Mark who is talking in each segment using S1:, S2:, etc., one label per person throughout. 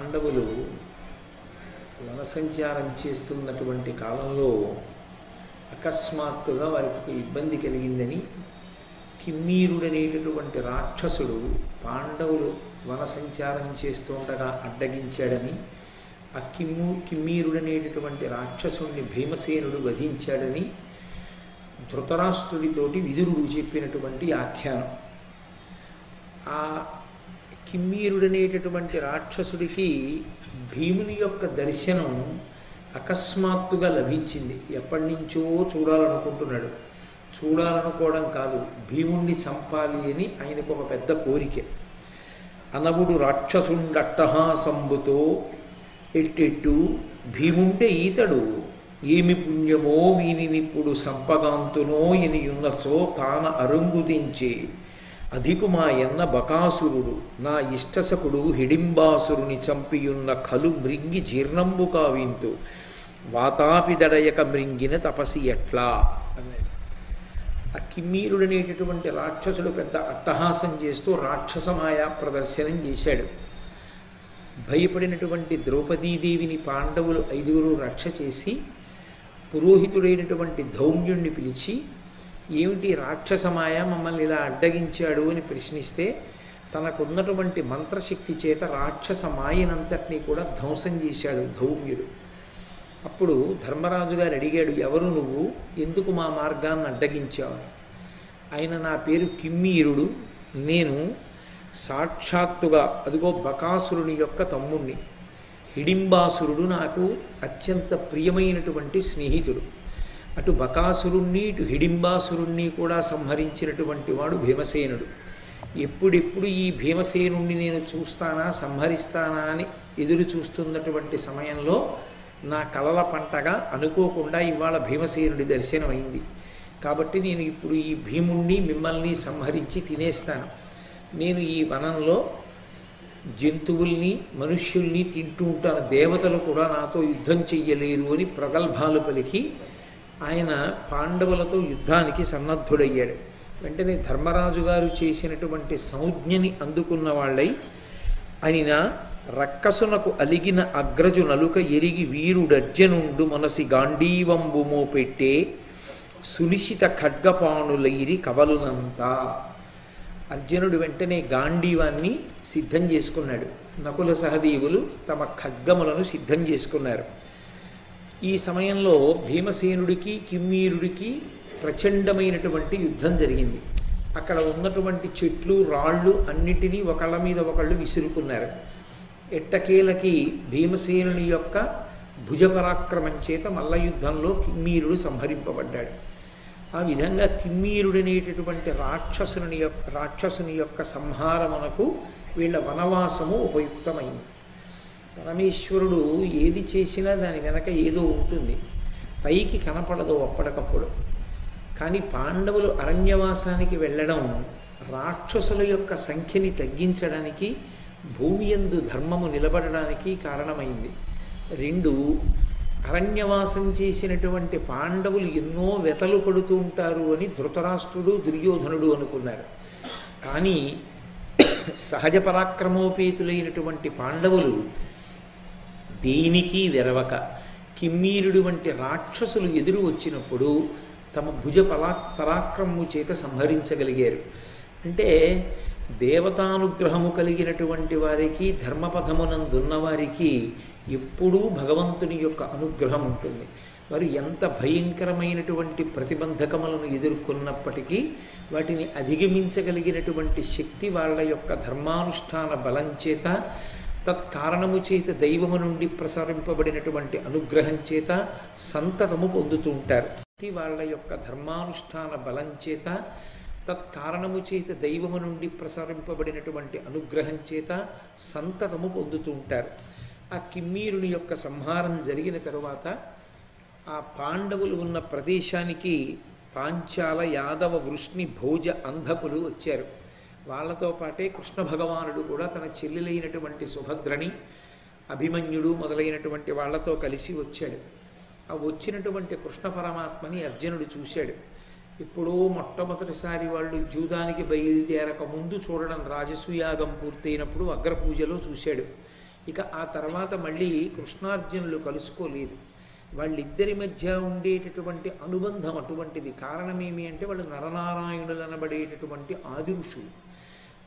S1: పాండవులు వనసంచారం చేస్తున్నటువంటి కాలంలో అకస్మాత్తుగా వారికి ఒక ఇబ్బంది కలిగిందని కిమ్మీరుడనేటటువంటి రాక్షసుడు పాండవులు వనసంచారం చేస్తుండగా అడ్డగించాడని ఆ కిమ్మీరుడనేటటువంటి రాక్షసుడిని భీమసేనుడు వధించాడని ధృతరాష్ట్రుడితోటి విదురుడు చెప్పినటువంటి ఆఖ్యానం. ఆ కిమ్మీరుడనేటటువంటి రాక్షసుడికి భీముని యొక్క దర్శనం అకస్మాత్తుగా లభించింది. ఎప్పటి నుంచో చూడాలనుకుంటున్నాడు. చూడాలనుకోవడం కాదు, భీముణ్ణి చంపాలి అని ఆయనకు ఒక పెద్ద కోరిక. అనవుడు రాక్షసుండట్టహాసంబుతో ఎట్టెట్టు భీముంటే ఈతడు ఏమి పుణ్యమో వీనినిప్పుడు సంపగాంతునో ఎనియున్నచో తాన అరుంగుదించే అధికుమా ఎన్న బకాసురుడు నా ఇష్టసకుడు హిడింబాసురుని చంపియున్న కలు మృంగి జీర్ణంబు కావింతు వాతాపిదడయక మృంగిన తపసి ఎట్లా అన్నది. ఆ కిమ్మీరుడనేటటువంటి రాక్షసుడు పెద్ద అట్టహాసం చేస్తూ రాక్షసమాయా ప్రదర్శనం చేశాడు. భయపడినటువంటి ద్రౌపదీదేవిని పాండవులు 5 రక్ష చేసి పురోహితుడైనటువంటి ధౌమ్యుణ్ణి పిలిచి, ఏమిటి రాక్షసమాయ మమ్మల్ని ఇలా అడ్డగించాడు అని ప్రశ్నిస్తే తనకున్నటువంటి మంత్రశక్తి చేత రాక్షస మాయనంతటినీ కూడా ధ్వంసం చేశాడు ధౌమ్యుడు. అప్పుడు ధర్మరాజు గారు అడిగాడు, ఎవరు నువ్వు, ఎందుకు మా మార్గాన్ని అడ్డగించావు? ఆయన నా పేరు కిమ్మీరుడు, నేను సాక్షాత్తుగా అదిగో బకాసురుని యొక్క తమ్ముణ్ణి. హిడింబాసురుడు నాకు అత్యంత ప్రియమైనటువంటి స్నేహితుడు. అటు బకాసురుణ్ణి ఇటు హిడింబాసురుణ్ణి కూడా సంహరించినటువంటి వాడు భీమసేనుడు. ఎప్పుడెప్పుడు ఈ భీమసేనుణ్ణి నేను చూస్తానా సంహరిస్తానా అని ఎదురు చూస్తున్నటువంటి సమయంలో నా కలల పంటగా అనుకోకుండా ఇవాళ భీమసేనుడి దర్శనమైంది. కాబట్టి నేను ఇప్పుడు ఈ భీముణ్ణి మిమ్మల్ని సంహరించి తినేస్తాను. నేను ఈ వనంలో జంతువుల్ని మనుష్యుల్ని తింటూ ఉంటాను, దేవతలు కూడా నాతో యుద్ధం చెయ్యలేరు అని ప్రగల్భాలు పలికి ఆయన పాండవులతో యుద్ధానికి సన్నద్ధుడయ్యాడు. వెంటనే ధర్మరాజు గారు చేసినటువంటి సంజ్ఞని అందుకున్న వాళ్ళై ఆయన రక్కసునకు అలిగిన అగ్రజు నలుక ఎరిగి వీరుడర్జనుండు మనసి గాంధీవంబు మోపెట్టే సునిశిత ఖడ్గపాణులైరి కవలునంతా. అర్జునుడు వెంటనే గాంధీవాన్ని సిద్ధం చేసుకున్నాడు. నకుల సహదేవులు తమ ఖడ్గములను సిద్ధం చేసుకున్నారు. ఈ సమయంలో భీమసేనుడికి కిమ్మీరుడికి ప్రచండమైనటువంటి యుద్ధం జరిగింది. అక్కడ ఉన్నటువంటి చెట్లు రాళ్ళు అన్నిటినీ ఒకళ్ళ మీద ఒకళ్ళు విసురుకున్నారు. ఎట్టకేలకి భీమసేనుని యొక్క భుజపరాక్రమం చేత మల్ల యుద్ధంలో కిమ్మీరుడు సంహరింపబడ్డాడు. ఆ విధంగా కిమ్మీరుడనేటటువంటి రాక్షసుని యొక్క సంహారమునకు వీళ్ళ వనవాసము ఉపయుక్తమైంది. పరమేశ్వరుడు ఏది చేసినా దాని వెనక ఏదో ఉంటుంది, పైకి కనపడదు అప్పటికప్పుడు. కానీ పాండవులు అరణ్యవాసానికి వెళ్ళడం రాక్షసుల యొక్క సంఖ్యని తగ్గించడానికి, భూమి యందు ధర్మము నిలబడడానికి కారణమైంది. 2, అరణ్యవాసం చేసినటువంటి పాండవులు ఎన్నో వెతలు పడుతూ ఉంటారు అని ధృతరాష్ట్రుడు దుర్యోధనుడు అనుకున్నారు. కానీ సహజ పరాక్రమోపేతులైనటువంటి పాండవులు దేనికి వెరవక కిమ్మీరుడు వంటి రాక్షసులు ఎదురు వచ్చినప్పుడు తమ భుజ పరాక్రమము చేత సంహరించగలిగారు. అంటే దేవతానుగ్రహము కలిగినటువంటి వారికి, ధర్మపథమునందున్న వారికి ఎప్పుడూ భగవంతుని యొక్క అనుగ్రహం ఉంటుంది. వారు ఎంత భయంకరమైనటువంటి ప్రతిబంధకములను ఎదుర్కొన్నప్పటికీ వాటిని అధిగమించగలిగినటువంటి శక్తి వాళ్ళ యొక్క ధర్మానుష్ఠాన బలం చేత, తత్కారణము చేత దైవము నుండి ప్రసారింపబడినటువంటి అనుగ్రహం చేత సంతతము పొందుతూ ఉంటారు. వాళ్ళ యొక్క ధర్మానుష్ఠాన బలం చేత, తత్కారణము చేత దైవము నుండి ప్రసారింపబడినటువంటి అనుగ్రహం చేత సంతతము పొందుతూ ఉంటారు. ఆ కిమ్మీరుని యొక్క సంహారం జరిగిన తరువాత ఆ పాండవులు ఉన్న ప్రదేశానికి పాంచాల యాదవ వృష్ణి భోజ అంధకులు వచ్చారు. వాళ్లతో పాటే కృష్ణ భగవానుడు కూడా తన చెల్లెలైనటువంటి సుభద్రని, అభిమన్యుడు మొదలైనటువంటి వాళ్లతో కలిసి వచ్చాడు. ఆ వచ్చినటువంటి కృష్ణ పరమాత్మని అర్జునుడు చూశాడు. ఎప్పుడో మొట్టమొదటిసారి వాళ్ళు జూదానికి బయలుదేరక ముందు చూడడం, రాజసూయాగం పూర్తయినప్పుడు అగ్రపూజలో చూశాడు. ఇక ఆ తర్వాత మళ్ళీ కృష్ణార్జునులు కలుసుకోలేదు. వాళ్ళిద్దరి మధ్య ఉండేటటువంటి అనుబంధం అటువంటిది. కారణమేమి అంటే వాళ్ళు నరనారాయణులు అనబడేటటువంటి ఆది ఋషులు.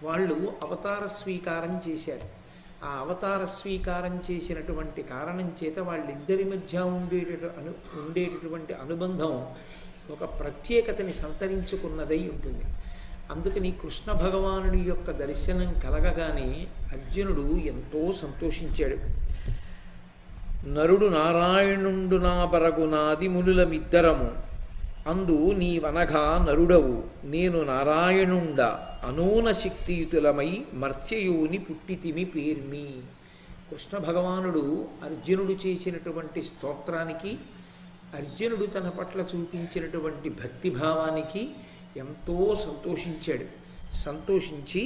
S1: వాళ్ళు అవతార స్వీకారం చేశారు. ఆ అవతార స్వీకారం చేసినటువంటి కారణం చేత వాళ్ళిద్దరి మధ్య ఉండేటటువంటి అనుబంధం ఒక ప్రత్యేకతని సంతరించుకున్నదై ఉంటుంది. అందుకని కృష్ణ భగవానుడి యొక్క దర్శనం కలగగానే అర్జునుడు ఎంతో సంతోషించాడు. నరుడు నారాయణుండు నా బరగు నాది మునులమిద్దరము అందు నీవనగా నరుడవు నేను నారాయణుండ అనూన శక్తియుతులమై మర్త్యయుని పుట్టితిమి పేర్మి. కృష్ణ భగవానుడు అర్జునుడు చేసినటువంటి స్తోత్రానికి, అర్జునుడు తన పట్ల చూపించినటువంటి భక్తిభావానికి ఎంతో సంతోషించాడు. సంతోషించి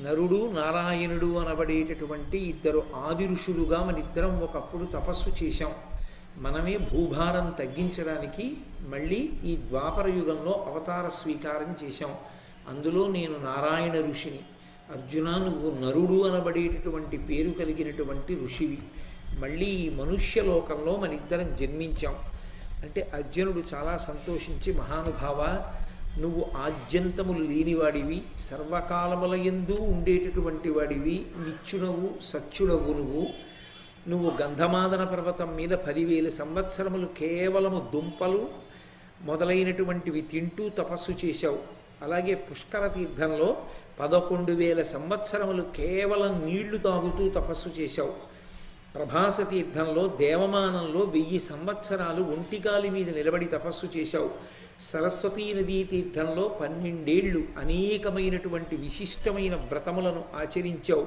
S1: నరుడు నారాయణుడు అనబడేటటువంటి ఇద్దరు ఆది ఋషులుగా మనిద్దరం ఒకప్పుడు తపస్సు చేశాం. మనమే భూభారం తగ్గించడానికి మళ్ళీ ఈ ద్వాపర యుగంలో అవతార స్వీకారం చేశాం. అందులో నేను నారాయణ ఋషిని, అర్జున నువ్వు నరుడు అనబడేటటువంటి పేరు కలిగినటువంటి ఋషివి. మళ్ళీ ఈ మనుష్యలోకంలో మనిద్దరం జన్మించాం అంటే అర్జునుడు చాలా సంతోషించి, మహానుభావ నువ్వు ఆద్యంతములు లేనివాడివి, సర్వకాలములయందు ఉండేటటువంటి వాడివి, నిత్యుడవు సత్యుడవు. నువ్వు గంధమాదన పర్వతం మీద 10,000 సంవత్సరములు కేవలము దుంపలు మొదలైనటువంటివి తింటూ తపస్సు చేశావు. అలాగే పుష్కర తీర్థంలో 11,000 సంవత్సరములు కేవలం నీళ్లు తాగుతూ తపస్సు చేశావు. ప్రభాస తీర్థంలో దేవమానంలో 1000 సంవత్సరాలు ఒంటిగాలి మీద నిలబడి తపస్సు చేశావు. సరస్వతీ నదీ తీర్థంలో 12 ఏళ్ళు అనేకమైనటువంటి విశిష్టమైన వ్రతములను ఆచరించావు.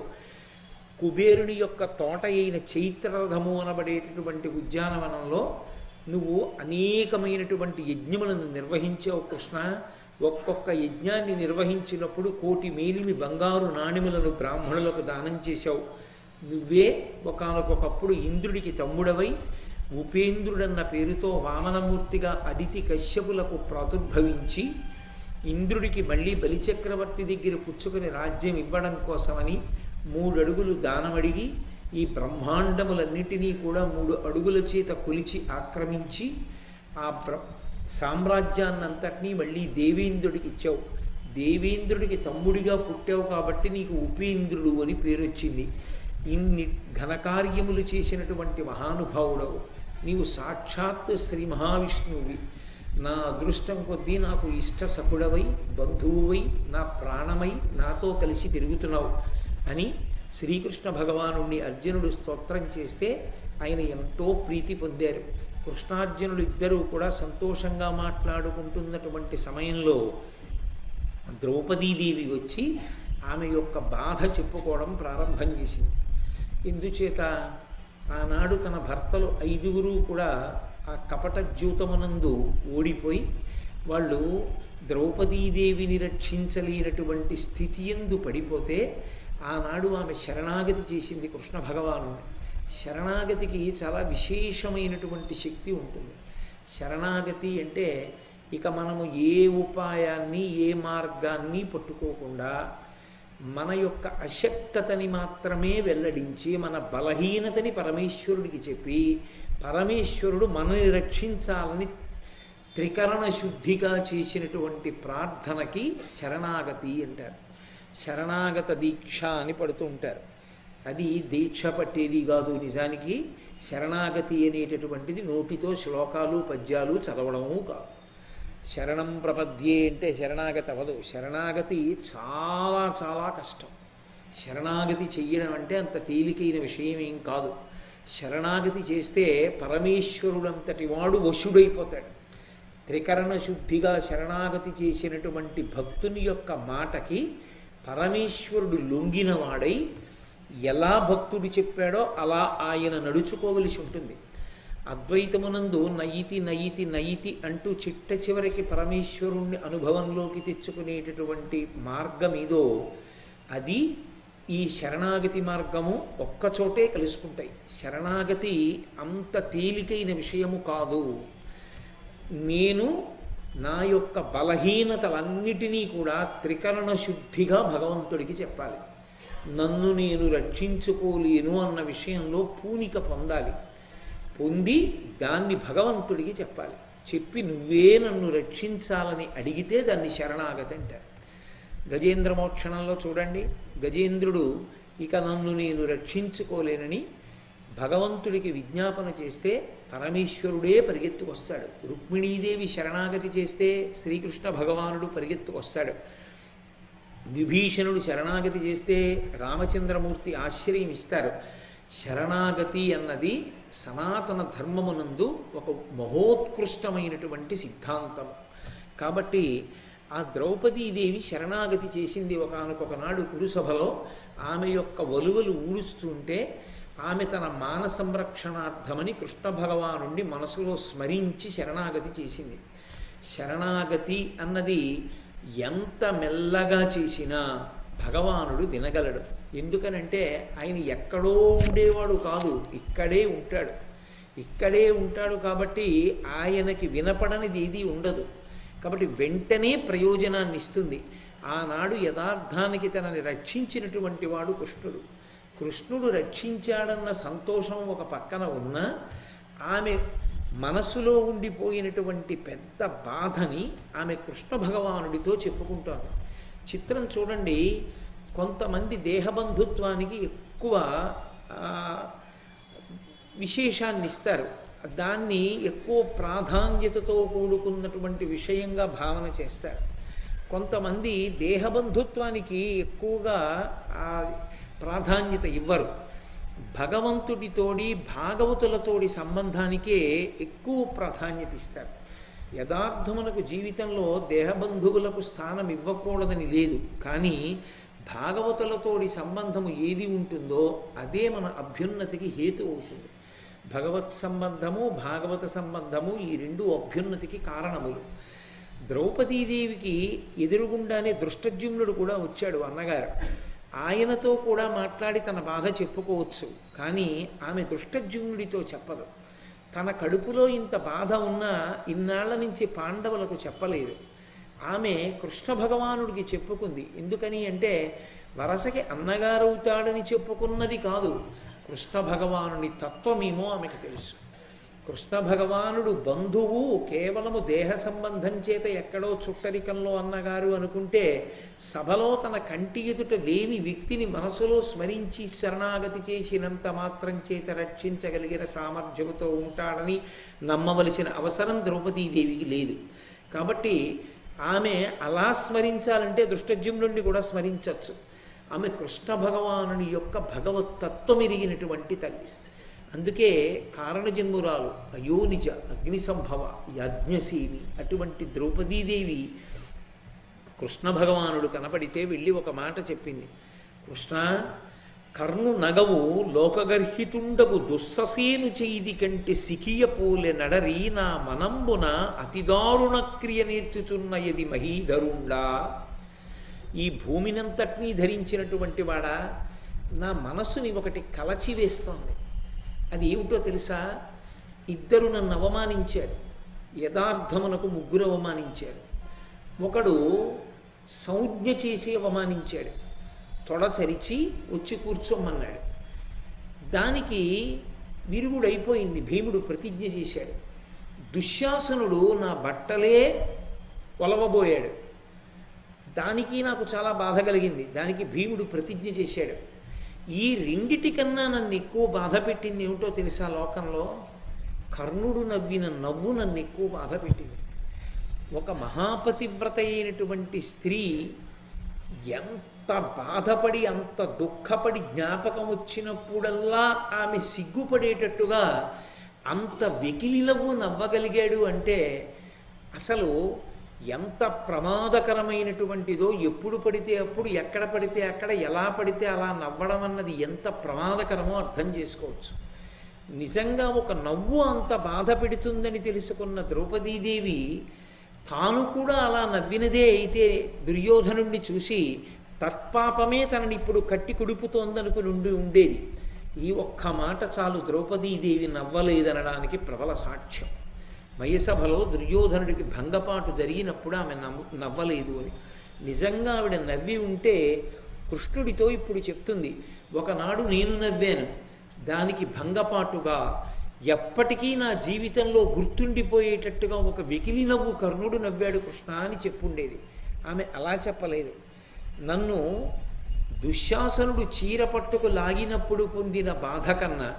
S1: కుబేరుని యొక్క తోట అయిన చైత్రరథము అనబడేటటువంటి ఉద్యానవనంలో నువ్వు అనేకమైనటువంటి యజ్ఞములను నిర్వహించావు కృష్ణ. ఒక్కొక్క యజ్ఞాన్ని నిర్వహించినప్పుడు 1,000,000 మేలిమి బంగారు నాణెములను బ్రాహ్మణులకు దానం చేశావు. నువ్వే ఒకానొకప్పుడు ఇంద్రుడికి తమ్ముడవై ఉపేంద్రుడన్న పేరుతో వామనమూర్తిగా అదితి కశ్యపులకు ప్రాదుర్భవించి ఇంద్రుడికి మళ్ళీ బలిచక్రవర్తి దగ్గర పుచ్చుకొని రాజ్యం ఇవ్వడం కోసమని 3 అడుగులు దానమడిగి ఈ బ్రహ్మాండములన్నిటినీ కూడా 3 అడుగుల చేత కొలిచి ఆక్రమించి ఆ సామ్రాజ్యాన్నంతటినీ మళ్ళీ దేవేంద్రుడికి ఇచ్చావు. దేవేంద్రుడికి తమ్ముడిగా పుట్టావు కాబట్టి నీకు ఉపేంద్రుడు అని పేరు వచ్చింది. ఇన్ని ఘనకార్యములు చేసినటువంటి మహానుభావుడవు నీవు. సాక్షాత్ శ్రీ మహావిష్ణువువి. నా అదృష్టం కొద్దీ నాకు ఇష్ట సకుడవై బంధువువై నా ప్రాణమై నాతో కలిసి తిరుగుతున్నావు అని శ్రీకృష్ణ భగవానుణ్ణి అర్జునుడు స్తోత్రం చేస్తే ఆయన ఎంతో ప్రీతి పొందారు. కృష్ణార్జునులు ఇద్దరూ కూడా సంతోషంగా మాట్లాడుకుంటున్నటువంటి సమయంలో ద్రౌపదీదేవి వచ్చి ఆమె యొక్క బాధ చెప్పుకోవడం ప్రారంభం చేసింది. ఇందుచేత ఆనాడు తన భర్తలు 5గురు కూడా ఆ కపట ద్యూతమునందు ఓడిపోయి వాళ్ళు ద్రౌపదీదేవిని రక్షించలేనటువంటి స్థితి యందు పడిపోతే ఆనాడు ఆమె శరణాగతి చేసింది కృష్ణ భగవాను. శరణాగతికి చాలా విశేషమైనటువంటి శక్తి ఉంటుంది. శరణాగతి అంటే ఇక మనము ఏ ఉపాయాన్ని ఏ మార్గాన్ని పట్టుకోకుండా మన యొక్క అశక్తతని మాత్రమే వెల్లడించి మన బలహీనతని పరమేశ్వరుడికి చెప్పి పరమేశ్వరుడు మనని రక్షించాలని త్రికరణ శుద్ధిగా చేసినటువంటి ప్రార్థనకి శరణాగతి అంటారు. శరణాగత దీక్ష అని పడుతూ ఉంటారు. అది దీక్ష పట్టేది కాదు. నిజానికి శరణాగతి అనేటటువంటిది నోటితో శ్లోకాలు పద్యాలు చదవడము కాదు. శరణం ప్రపద్యే అంటే శరణాగతి అవ్వదు. శరణాగతి చాలా చాలా కష్టం. శరణాగతి చెయ్యడం అంటే అంత తేలికైన విషయం ఏం కాదు. శరణాగతి చేస్తే పరమేశ్వరుడంతటి వాడు వశుడైపోతాడు. త్రికరణ శుద్ధిగా శరణాగతి చేసినటువంటి భక్తుని యొక్క మాటకి పరమేశ్వరుడు లొంగినవాడై ఎలా భక్తుడు చెప్పాడో అలా ఆయన నడుచుకోవలసి ఉంటుంది. అద్వైతమునందు నయితి నయితి నయితి అంటూ చిట్ట చివరికి పరమేశ్వరుణ్ణి అనుభవంలోకి తెచ్చుకునేటటువంటి మార్గం ఏదో అది ఈ శరణాగతి మార్గము ఒక్కచోటే కలుసుకుంటాయి. శరణాగతి అంత తేలికైన విషయము కాదు. నేను నా యొక్క బలహీనతలన్నిటినీ కూడా త్రికరణ శుద్ధిగా భగవంతుడికి చెప్పాలి. నన్ను నేను రక్షించుకోలేను అన్న విషయంలో పూనిక పొందాలి. పొంది దాన్ని భగవంతుడికి చెప్పాలి. చెప్పి నువ్వే నన్ను రక్షించాలని అడిగితే దాన్ని శరణాగతి అంటారు. గజేంద్ర మోక్షణంలో చూడండి, గజేంద్రుడు ఇక నన్ను నేను రక్షించుకోలేనని భగవంతుడికి విజ్ఞాపన చేస్తే పరమేశ్వరుడే పరిగెత్తుకొస్తాడు. రుక్మిణీదేవి శరణాగతి చేస్తే శ్రీకృష్ణ భగవానుడు పరిగెత్తుకొస్తాడు. విభీషణుడు శరణాగతి చేస్తే రామచంద్రమూర్తి ఆశ్రయం ఇస్తారు. శరణాగతి అన్నది సనాతన ధర్మమునందు ఒక మహోత్కృష్టమైనటువంటి సిద్ధాంతము. కాబట్టి ఆ ద్రౌపదీదేవి శరణాగతి చేసింది ఒకానొకనాడు కురుసభలో. ఆమె యొక్క వలువలు ఊడుస్తుంటే ఆమె తన మాన సంరక్షణార్థమని కృష్ణ భగవానుండి మనసులో స్మరించి శరణాగతి చేసింది. శరణాగతి అన్నది ఎంత మెల్లగా చేసినా భగవానుడు వినగలడు. ఎందుకనంటే ఆయన ఎక్కడో ఉండేవాడు కాదు, ఇక్కడే ఉంటాడు. ఇక్కడే ఉంటాడు కాబట్టి ఆయనకి వినపడనిది ఏది ఉండదు. కాబట్టి వెంటనే ప్రయోజనాన్ని ఇస్తుంది. ఆనాడు యథార్థానికి తనని రక్షించినటువంటి వాడు కృష్ణుడు. కృష్ణుడు రక్షించాడన్న సంతోషం ఒక పక్కన ఉన్నా ఆమె మనసులో ఉండిపోయినటువంటి పెద్ద బాధని ఆమె కృష్ణ భగవానుడితో చెప్పుకుంటాడు. చిత్రం చూడండి, కొంతమంది దేహబంధుత్వానికి ఎక్కువ విశేషాన్ని ఇస్తారు. దాన్ని ఎక్కువ ప్రాధాన్యతతో కూడుకున్నటువంటి విషయంగా భావన చేస్తారు. కొంతమంది దేహబంధుత్వానికి ఎక్కువగా ప్రాధాన్యత ఇవ్వరు. భగవంతుడితోడి భాగవతులతోడి సంబంధానికే ఎక్కువ ప్రాధాన్యత ఇస్తారు. యథార్థమునకు జీవితంలో దేహబంధువులకు స్థానం ఇవ్వకూడదని లేదు, కానీ భాగవతులతోడి సంబంధము ఏది ఉంటుందో అదే మన అభ్యున్నతికి హేతు అవుతుంది. భగవత్ సంబంధము భాగవత సంబంధము ఈ రెండు అభ్యున్నతికి కారణములు. ద్రౌపదీదేవికి ఎదురుగుండానే దృష్టద్యుమ్నుడు కూడా వచ్చాడు, అన్నగారు. ఆయనతో కూడా మాట్లాడి తన బాధ చెప్పుకోవచ్చు, కానీ ఆమె దృష్టద్యుమ్నుడితో చెప్పదు. తన కడుపులో ఇంత బాధ ఉన్నా ఇన్నాళ్ల నుంచి పాండవులకు చెప్పలేదు. ఆమె కృష్ణ భగవానుడికి చెప్పుకుంది. ఎందుకని అంటే వరసకి అన్నగారవుతాడని చెప్పుకున్నది కాదు, కృష్ణ భగవానుని తత్వమేమో ఆమెకు తెలుసు. కృష్ణ భగవానుడు బంధువు కేవలము దేహ సంబంధం చేత ఎక్కడో చుట్టరికంలో అన్నగారు అనుకుంటే, సభలో తన కంటి ఎదుట లేని వ్యక్తిని మనసులో స్మరించి శరణాగతి చేసినంత మాత్రం చేత రక్షించగలిగిన సామర్థ్యముతో ఉంటాడని నమ్మవలసిన అవసరం ద్రౌపదీదేవికి లేదు. కాబట్టి ఆమె అలా స్మరించాలంటే దృష్టజ్యుమ్నుడిని కూడా స్మరించవచ్చు. ఆమె కృష్ణ భగవానుని యొక్క భగవత్తత్వం ఎరిగినటువంటి తల్లి. అందుకే కారణజన్మురాలు, అయోనిజ, అగ్నిసంభవ, యజ్ఞశీని అటువంటి ద్రౌపదీదేవి కృష్ణ భగవానుడు కనపడితే వెళ్ళి ఒక మాట చెప్పింది. కృష్ణ, కర్ణు నగవు లోకగర్హితుండగు దుస్ససేను చేయిది కంటే సికియ పోలె నడరి నా మనంబున అతిదారుణ క్రియ నేర్చుచున్న యది మహీధరుండా. ఈ భూమినంతటినీ ధరించినటువంటి వాడా, నా మనస్సుని ఒకటి కలచివేస్తోంది. అది ఏమిటో తెలుసా? ఇద్దరు నన్ను అవమానించాడు. యథార్థమునకు ముగ్గురు అవమానించాడు. ఒకడు సంజ్ఞ చేసి అవమానించాడు. తొడ చరిచి వచ్చి కూర్చోమన్నాడు. దానికి విరుగుడైపోయింది. భీముడు ప్రతిజ్ఞ చేశాడు. దుశ్శాసనుడు నా బట్టలే ఒలవబోయాడు. దానికి నాకు చాలా బాధ కలిగింది. దానికి భీముడు ప్రతిజ్ఞ చేశాడు. ఈ రెండిటికన్నా నన్ను ఎక్కువ బాధ పెట్టింది ఏమిటో తెలుసా? లోకంలో కర్ణుడు నవ్విన నవ్వు నన్ను ఎక్కువ బాధ పెట్టింది. ఒక మహాపతివ్రత అయినటువంటి స్త్రీ ఎంత బాధపడి అంత దుఃఖపడి జ్ఞాపకం వచ్చినప్పుడల్లా ఆమె సిగ్గుపడేటట్టుగా అంత వెకిలి నవ్వు నవ్వగలిగాడు అంటే అసలు ఎంత ప్రమాదకరమైనటువంటిదో. ఎప్పుడు పడితే అప్పుడు, ఎక్కడ పడితే అక్కడ, ఎలా పడితే అలా నవ్వడం అన్నది ఎంత ప్రమాదకరమో అర్థం చేసుకోవచ్చు. నిజంగా ఒక నవ్వు అంత బాధ పెడుతుందని తెలుసుకున్న ద్రౌపదీదేవి తాను కూడా అలా నవ్వినదే అయితే దుర్యోధనుణ్ణి చూసి తత్పాపమే తనని ఇప్పుడు కట్టి కుడుపుతోందనుకుని ఉండేది. ఈ ఒక్క మాట చాలు ద్రౌపదీదేవి నవ్వలేదనడానికి ప్రబల సాక్ష్యం. మయసభలో దుర్యోధనుడికి భంగపాటు జరిగినప్పుడు ఆమె నవ్వలేదు అని. నిజంగా ఆవిడ నవ్వి ఉంటే కృష్ణుడితో ఇప్పుడు చెప్తుంది, ఒకనాడు నేను నవ్వాను, దానికి భంగపాటుగా ఎప్పటికీ నా జీవితంలో గుర్తుండిపోయేటట్టుగా ఒక వెకిలి నవ్వు కర్ణుడు నవ్వాడు కృష్ణ అని చెప్పుండేది. ఆమె అలా చెప్పలేదు. నన్ను దుశ్శాసనుడు చీర పట్టుకు లాగినప్పుడు పొందిన బాధ కన్నా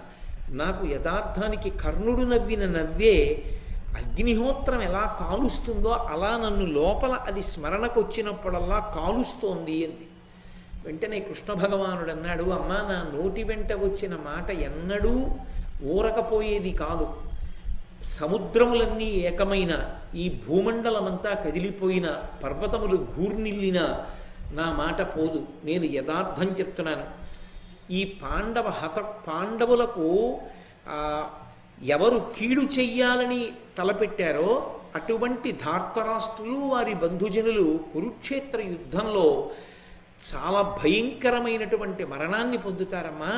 S1: నాకు యథార్థానికి కర్ణుడు నవ్విన నవ్వే అగ్నిహోత్రం ఎలా కాలుస్తుందో అలా నన్ను లోపల అది స్మరణకు వచ్చినప్పుడల్లా కాలుస్తోంది అంది. వెంటనే కృష్ణ భగవానుడు అన్నాడు, అమ్మా, నా నోటి వెంట వచ్చిన మాట ఎన్నడూ ఊరకపోయేది కాదు. సముద్రములన్నీ ఏకమైన, ఈ భూమండలమంతా కదిలిపోయిన, పర్వతములు ఘూర్నిల్లిన నా మాట పోదు. నేను యథార్థం చెప్తున్నాను. ఈ పాండవులకు ఎవరు కీడు చెయ్యాలని తలపెట్టారో అటువంటి ధార్తరాష్ట్రులు వారి బంధుజనులు కురుక్షేత్ర యుద్ధంలో చాలా భయంకరమైనటువంటి మరణాన్ని పొందుతారమ్మా,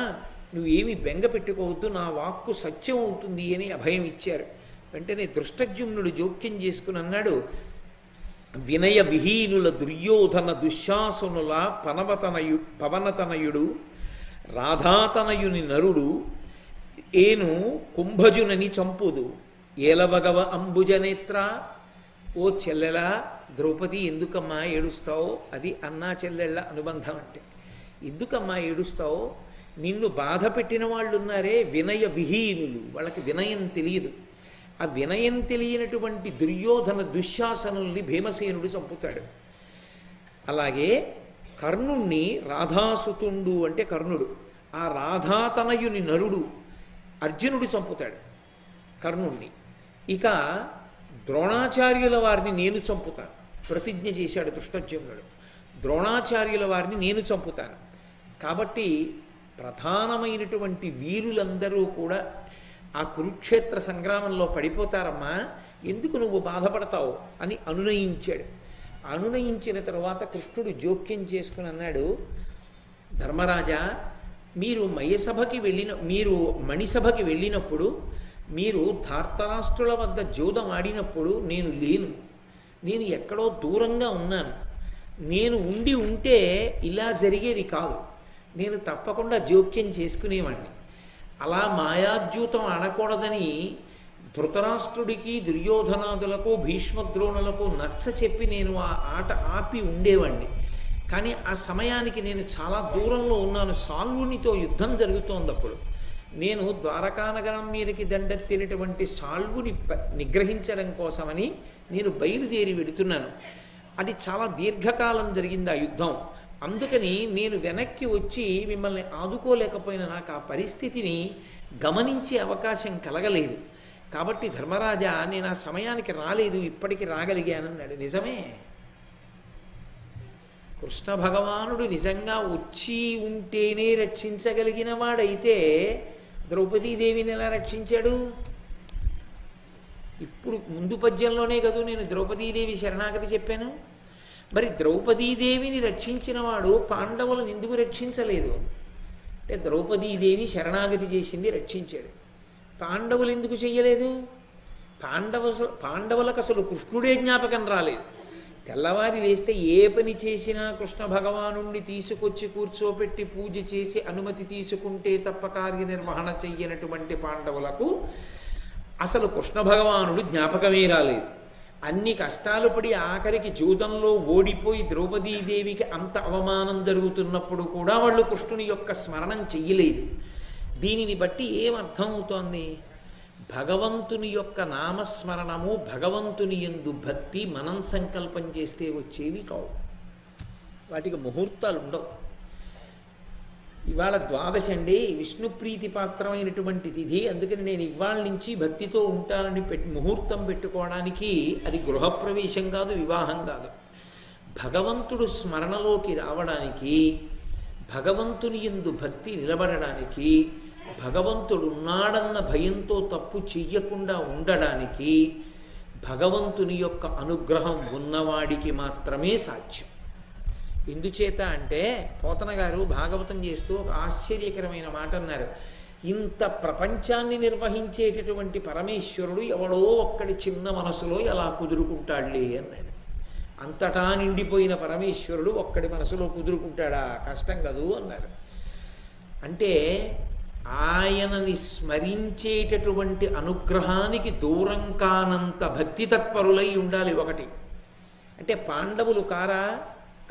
S1: నువ్వేమి బెంగ పెట్టుకోవద్దు, నా వాక్కు సత్యం అవుతుంది అని అభయం ఇచ్చారు. వెంటనే దృష్టజ్యుమ్నుడు జోక్యం చేసుకుని అన్నాడు, వినయ విహీనుల దుర్యోధన దుశ్శాసనుల పవనతనయుడు రాధాతనయుని నరుడు ఏను కుంభజునని చంపుదు ఏలవగవ అంబుజనేత్ర. ఓ చెల్లెలా ద్రౌపది, ఎందుకమ్మా ఏడుస్తావు? అది అన్నా చెల్లెళ్ళ అనుబంధం అంటే. ఎందుకమ్మా ఏడుస్తావు? నిన్ను బాధ పెట్టిన వాళ్ళు ఉన్నారే వినయ విహీనులు, వాళ్ళకి వినయం తెలియదు. ఆ వినయం తెలియనటువంటి దుర్యోధన దుశ్శాసనుల్ని భీమసేనుడు చంపుతాడు. అలాగే కర్ణుణ్ణి రాధాసుతుండు అంటే కర్ణుడు, ఆ రాధాతనయుని నరుడు అర్జునుడు చంపుతాడు కర్ణుణ్ణి. ఇక ద్రోణాచార్యుల వారిని నేను చంపుతాను ప్రతిజ్ఞ చేశాడు దృష్టజ్యుమ్నుడు. ద్రోణాచార్యుల వారిని నేను చంపుతాను. కాబట్టి ప్రధానమైనటువంటి వీరులందరూ కూడా ఆ కురుక్షేత్ర సంగ్రామంలో పడిపోతారమ్మా, ఎందుకు నువ్వు బాధపడతావు అని అనునయించాడు. అనునయించిన తరువాత కృష్ణుడు జోక్యం చేసుకుని అన్నాడు, ధర్మరాజా, మీరు మణిసభకి వెళ్ళినప్పుడు, మీరు ధార్తరాష్ట్రుల వద్ద జూదం ఆడినప్పుడు నేను లేను. నేను ఎక్కడో దూరంగా ఉన్నాను. నేను ఉంటే ఇలా జరిగేది కాదు. నేను తప్పకుండా జోక్యం చేసుకునేవాడిని. అలా మాయాద్యూతం ఆడకూడదని ధృతరాష్ట్రుడికి, దుర్యోధనాదులకు, భీష్మద్రోణులకు నచ్చ చెప్పి నేను ఆ ఆట ఆపి ఉండేవాడిని. కానీ ఆ సమయానికి నేను చాలా దూరంలో ఉన్నాను. సాల్వునితో యుద్ధం జరుగుతోందప్పుడు నేను ద్వారకానగరం మీదకి దండెత్తినటువంటి సాల్వుని నిగ్రహించడం కోసమని నేను బయలుదేరి వెడుతున్నాను. అది చాలా దీర్ఘకాలం జరిగింది ఆ యుద్ధం. అందుకని నేను వెనక్కి వచ్చి మిమ్మల్ని ఆదుకోలేకపోయిన నాకు ఆ పరిస్థితిని గమనించే అవకాశం కలగలేదు. కాబట్టి ధర్మరాజా, నేను ఆ సమయానికి రాలేదు, ఇప్పటికి రాగలిగానన్నాడు. నిజమే, కృష్ణ భగవానుడు నిజంగా వచ్చి ఉంటేనే రక్షించగలిగిన వాడైతే ద్రౌపదీదేవిని ఎలా రక్షించాడు? ఇప్పుడు ముందు పద్యంలోనే కదూ నేను ద్రౌపదీదేవి శరణాగతి చెప్పాను. మరి ద్రౌపదీదేవిని రక్షించిన వాడు పాండవులను ఎందుకు రక్షించలేదు అంటే, ద్రౌపదీదేవి శరణాగతి చేసింది, రక్షించాడు. పాండవులు ఎందుకు చెయ్యలేదు? పాండవులకు అసలు కృష్ణుడే జ్ఞాపకం రాలేదు. తెల్లవారి లేస్తే ఏ పని చేసినా కృష్ణ భగవానుణ్ణి తీసుకొచ్చి కూర్చోపెట్టి పూజ చేసి అనుమతి తీసుకుంటే తప్ప కార్యనిర్వహణ చెయ్యనటువంటి పాండవులకు అసలు కృష్ణ భగవానుడు జ్ఞాపకమే రాలేదు. అన్ని కష్టాలు పడి ఆఖరికి జూదంలో ఓడిపోయి ద్రౌపదీదేవికి అంత అవమానం జరుగుతున్నప్పుడు కూడా వాళ్ళు కృష్ణుని యొక్క స్మరణం చెయ్యలేదు. దీనిని బట్టి ఏమర్థమవుతోంది? భగవంతుని యొక్క నామస్మరణము, భగవంతుని యందు భక్తి మనం సంకల్పం చేస్తే వచ్చేవి కావు. వాటికి ముహూర్తాలు ఉండవు. ఇవాళ ద్వాదశి అండి, విష్ణుప్రీతి పాత్రమైనటువంటి తిథి. అందుకని నేను ఇవాళ నుంచి భక్తితో ఉంటానని ముహూర్తం పెట్టుకోవడానికి అది గృహప్రవేశం కాదు, వివాహం కాదు. భగవంతుడు స్మరణలోకి రావడానికి, భగవంతుని యందు భక్తి నిలబడడానికి, భగవంతుడున్నాడన్న భయంతో తప్పు చెయ్యకుండా ఉండడానికి భగవంతుని యొక్క అనుగ్రహం ఉన్నవాడికి మాత్రమే సాధ్యం. ఎందుచేత అంటే పోతన గారు భాగవతం చేస్తూ ఒక ఆశ్చర్యకరమైన మాట అన్నారు. ఇంత ప్రపంచాన్ని నిర్వహించేటటువంటి పరమేశ్వరుడు ఎవడో ఒక్కడి చిన్న మనసులో ఎలా కుదురుకుంటాడులే అన్నాడు. అంతటా నిండిపోయిన పరమేశ్వరుడు ఒక్కడి మనసులో కుదురుకుంటాడా? కష్టం కదూ అన్నారు. అంటే ఆయనని స్మరించేటటువంటి అనుగ్రహానికి దూరం కానంత భక్తి తత్పరులై ఉండాలి. ఒకటి అంటే పాండవులు కారా?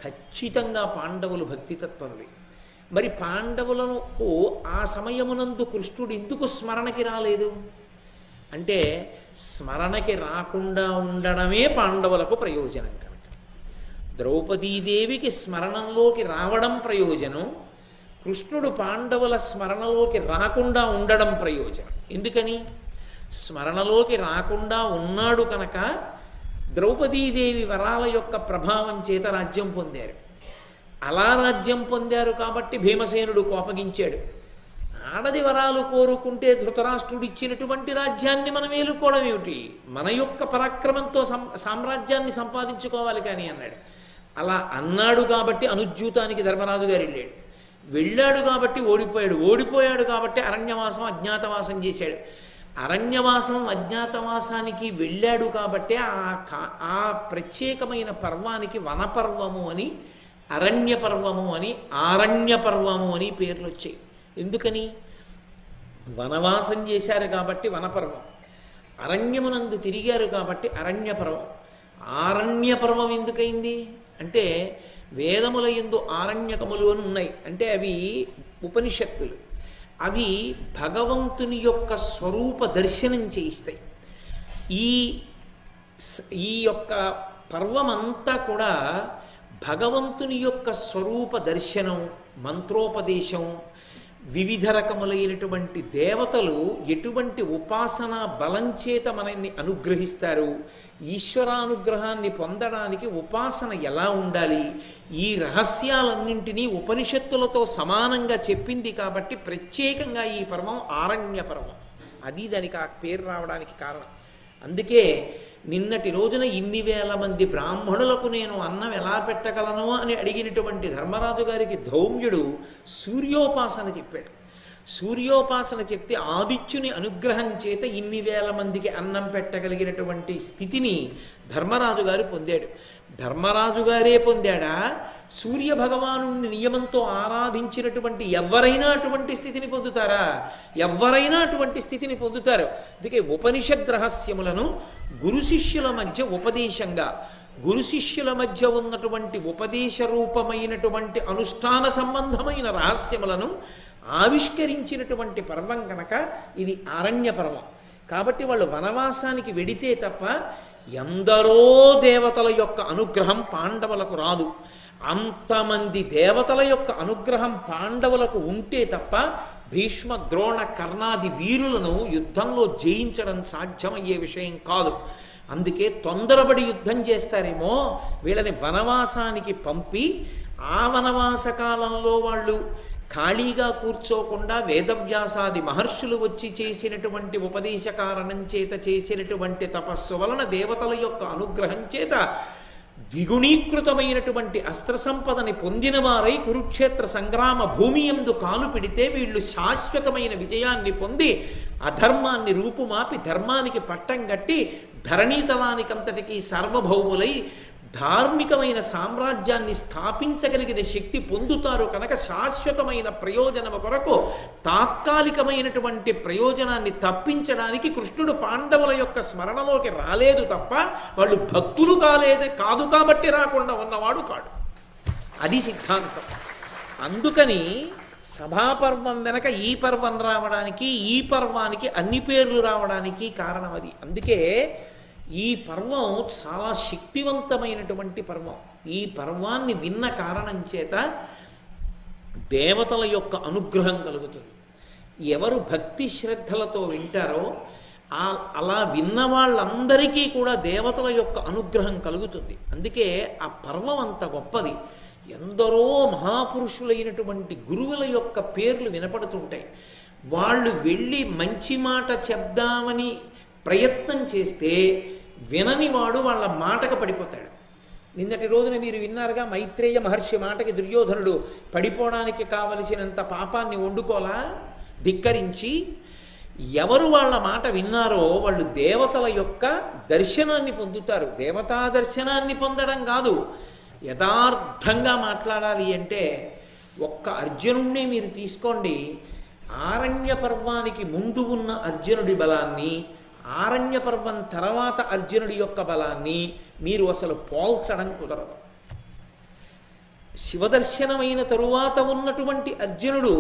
S1: ఖచ్చితంగా పాండవులు భక్తి తత్పరులే. మరి పాండవులకు ఆ సమయమునందు కృష్ణుడు ఎందుకు స్మరణకి రాలేదు అంటే స్మరణకి రాకుండా ఉండడమే పాండవులకు ప్రయోజనం కనుక. ద్రౌపదీదేవికి స్మరణంలోకి రావడం ప్రయోజనం, కృష్ణుడు పాండవుల స్మరణలోకి రాకుండా ఉండడం ప్రయోజనం. ఎందుకని? స్మరణలోకి రాకుండా ఉన్నాడు కనుక ద్రౌపదీదేవి వరాల యొక్క ప్రభావం చేత రాజ్యం పొందారు. అలా రాజ్యం పొందారు కాబట్టి భీమసేనుడు కోపగించాడు. ఆడది వరాలు కోరుకుంటే ధృతరాష్ట్రుడు ఇచ్చినటువంటి రాజ్యాన్ని మనం ఏలుకోవడం ఏమిటి? మన యొక్క పరాక్రమంతో సామ్రాజ్యాన్ని సంపాదించుకోవాలి కానీ అన్నాడు. అలా అన్నాడు కాబట్టి అనుజ్యూతానికి ధర్మరాజు గారు వెళ్ళాడు. వెళ్ళాడు కాబట్టి ఓడిపోయాడు. ఓడిపోయాడు కాబట్టి అరణ్యవాసం అజ్ఞాతవాసం చేశాడు. అరణ్యవాసం అజ్ఞాతవాసానికి వెళ్ళాడు కాబట్టి ఆ ప్రత్యేకమైన పర్వానికి వనపర్వము అని, అరణ్య పర్వము అని, ఆరణ్య పర్వము అని పేర్లు వచ్చాయి. ఎందుకని? వనవాసం చేశారు కాబట్టి వనపర్వం, అరణ్యమునందు తిరిగారు కాబట్టి అరణ్య పర్వం. ఆరణ్య పర్వం ఎందుకైంది అంటే వేదముల యందు ఆరణ్యకములు అని ఉన్నాయి. అంటే అవి ఉపనిషత్తులు. అవి భగవంతుని యొక్క స్వరూప దర్శనం చేయిస్తాయి. ఈ యొక్క పర్వమంతా కూడా భగవంతుని యొక్క స్వరూప దర్శనం, మంత్రోపదేశం, వివిధ రకములైనటువంటి దేవతలు ఎటువంటి ఉపాసనా బలం చేత మనల్ని అనుగ్రహిస్తారు, ఈశ్వరానుగ్రహాన్ని పొందడానికి ఉపాసన ఎలా ఉండాలి, ఈ రహస్యాలన్నింటినీ ఉపనిషత్తులతో సమానంగా చెప్పింది కాబట్టి ప్రత్యేకంగా ఈ పర్వం ఆరణ్య పర్వం. అది దానికి ఆ పేరు రావడానికి కారణం. అందుకే నిన్నటి రోజున ఇన్ని వేల మంది బ్రాహ్మణులకు నేను అన్నం ఎలా పెట్టగలను అని అడిగినటువంటి ధర్మరాజు గారికి ధౌమ్యుడు సూర్యోపాసన చెప్పాడు. సూర్యోపాసన చెప్తే ఆదిత్యుని అనుగ్రహం చేత ఇన్ని వేల మందికి అన్నం పెట్టగలిగినటువంటి స్థితిని ధర్మరాజు గారు పొందాడు. ధర్మరాజు గారే పొందాడా? సూర్య భగవాను నియమంతో ఆరాధించినటువంటి ఎవరైనా అటువంటి స్థితిని పొందుతారా? ఎవరైనా అటువంటి స్థితిని పొందుతారు. అందుకే ఉపనిషద్ రహస్యములను గురు శిష్యుల మధ్య ఉపదేశంగా, గురు శిష్యుల మధ్య ఉన్నటువంటి ఉపదేశ రూపమైనటువంటి అనుష్ఠాన సంబంధమైన రహస్యములను ఆవిష్కరించినటువంటి పర్వం కనుక ఇది ఆరణ్య పర్వం. కాబట్టి వాళ్ళు వనవాసానికి వెడితే తప్ప ఎందరో దేవతల యొక్క అనుగ్రహం పాండవులకు రాదు. అంతమంది దేవతల యొక్క అనుగ్రహం పాండవులకు ఉంటే తప్ప భీష్మ, ద్రోణ, కర్ణాది వీరులను యుద్ధంలో జయించడం సాధ్యమయ్యే విషయం కాదు. అందుకే తొందరపడి యుద్ధం చేస్తారేమో, వీళ్ళని వనవాసానికి పంపి ఆ వనవాస కాలంలో వాళ్ళు ఖాళీగా కూర్చోకుండా వేదవ్యాసాది మహర్షులు వచ్చి చేసినటువంటి ఉపదేశ కారణం చేత చేసినటువంటి తపస్సు వలన దేవతల యొక్క అనుగ్రహం చేత ద్విగుణీకృతమైనటువంటి అస్త్ర సంపదని పొందిన వారై కురుక్షేత్ర సంగ్రామ భూమి యందు కాలు పెడితే వీళ్ళు శాశ్వతమైన విజయాన్ని పొంది అధర్మాన్ని రూపుమాపి ధర్మానికి పట్టం కట్టి ధరణీతలానికంతటికీ సార్వభౌములై ధార్మికమైన సామ్రాజ్యాన్ని స్థాపించగలిగిన శక్తి పొందుతారు కనుక శాశ్వతమైన ప్రయోజనము కొరకు తాత్కాలికమైనటువంటి ప్రయోజనాన్ని తప్పించడానికి కృష్ణుడు పాండవుల యొక్క స్మరణలోకి రాలేదు తప్ప వాళ్ళు భక్తులు కాదు కాబట్టి రాకుండా ఉన్నవాడు కాడు. అది సిద్ధాంతం. అందుకని సభాపర్వం వెనక ఈ పర్వం రావడానికి, ఈ పర్వానికి అన్ని పేర్లు రావడానికి కారణం అది. అందుకే ఈ పర్వం చాలా శక్తివంతమైనటువంటి పర్వం. ఈ పర్వాన్ని విన్న కారణం చేత దేవతల యొక్క అనుగ్రహం కలుగుతుంది. ఎవరు భక్తి శ్రద్ధలతో వింటారో అలా విన్న వాళ్ళందరికీ కూడా దేవతల యొక్క అనుగ్రహం కలుగుతుంది. అందుకే ఆ పర్వం అంత గొప్పది. ఎందరో మహాపురుషులైనటువంటి గురువుల యొక్క పేర్లు వినపడుతుంటాయి. వాళ్ళు వెళ్ళి మంచి మాట చెప్దామని ప్రయత్నం చేస్తే వినని వాడు వాళ్ళ మాటకు పడిపోతాడు. నిన్నటి రోజున మీరు విన్నారుగా, మైత్రేయ మహర్షి మాటకి దుర్యోధనుడు పడిపోవడానికి కావలసినంత పాపాన్ని వండుకోలా ధిక్కరించి ఎవరు వాళ్ళ మాట విన్నారో వాళ్ళు దేవతల యొక్క దర్శనాన్ని పొందుతారు. దేవతా దర్శనాన్ని పొందడం కాదు, యథార్థంగా మాట్లాడాలి అంటే ఒక్క అర్జునుడిని మీరు తీసుకోండి. ఆరణ్య పర్వానికి ముందు ఉన్న అర్జునుడి బలాన్ని, ఆరణ్య పర్వం తర్వాత అర్జునుడి యొక్క బలాన్ని మీరు అసలు పోల్చడం కుదరదు. శివదర్శనమైన తరువాత ఉన్నటువంటి అర్జునుడు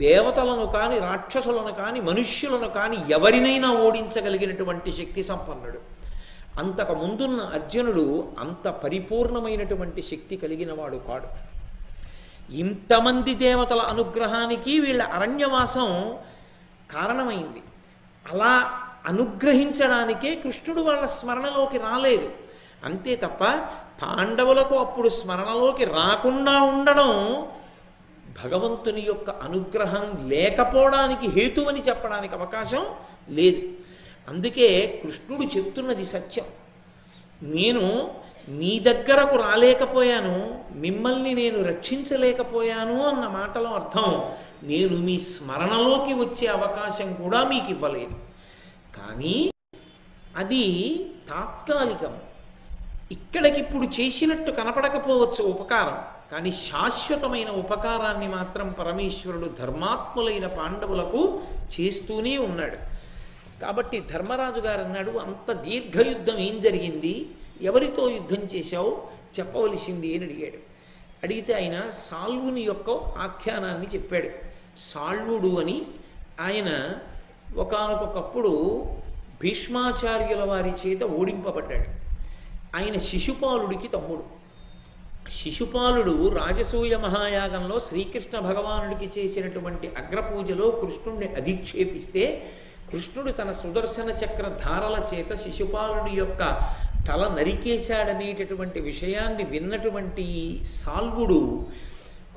S1: దేవతలను కాని, రాక్షసులను కాని, మనుష్యులను కాని ఎవరినైనా ఓడించగలిగినటువంటి శక్తి సంపన్నుడు. అంతకు ముందున్న అర్జునుడు అంత పరిపూర్ణమైనటువంటి శక్తి కలిగినవాడు కాడు. ఇంతమంది దేవతల అనుగ్రహానికి వీళ్ళ అరణ్యవాసం కారణమైంది. అలా అనుగ్రహించడానికే కృష్ణుడు వాళ్ళ స్మరణలోకి రాలేదు. అంతే తప్ప పాండవులకు అప్పుడు స్మరణలోకి రాకుండా ఉండడం భగవంతుని యొక్క అనుగ్రహం లేకపోవడానికి హేతువని చెప్పడానికి అవకాశం లేదు. అందుకే కృష్ణుడు చెప్తున్నది సత్యం. నేను మీ దగ్గరకు రాలేకపోయాను, మిమ్మల్ని నేను రక్షించలేకపోయాను అన్న మాటలో అర్థం నేను మీ స్మరణలోకి వచ్చే అవకాశం కూడా మీకు ఇవ్వలేదు. కానీ అది తాత్కాలికం. ఇక్కడికిప్పుడు చేసినట్టు కనపడకపోవచ్చు ఉపకారం, కానీ శాశ్వతమైన ఉపకారాన్ని మాత్రం పరమేశ్వరుడు ధర్మాత్ములైన పాండవులకు చేస్తూనే ఉన్నాడు. కాబట్టి ధర్మరాజు గారు అన్నాడు, అంత దీర్ఘయుద్ధం ఏం జరిగింది, ఎవరితో యుద్ధం చేశావు చెప్పవలసింది అని అడిగాడు. అడిగితే ఆయన సాల్వుని యొక్క ఆఖ్యానాన్ని చెప్పాడు. సాల్వుడు అని ఆయన ఒకానొకప్పుడు భీష్మాచార్యుల వారి చేత ఓడింపబడ్డాడు. ఆయన శిశుపాలుడికి తమ్ముడు. శిశుపాలుడు రాజసూయ మహాయాగంలో శ్రీకృష్ణ భగవానుడికి చేసినటువంటి అగ్రపూజలో కృష్ణుడిని అధిక్షేపిస్తే కృష్ణుడు తన సుదర్శన చక్ర ధారల చేత శిశుపాలుడి యొక్క తల నరికేశాడనేటటువంటి విషయాన్ని విన్నటువంటి సాల్వుడు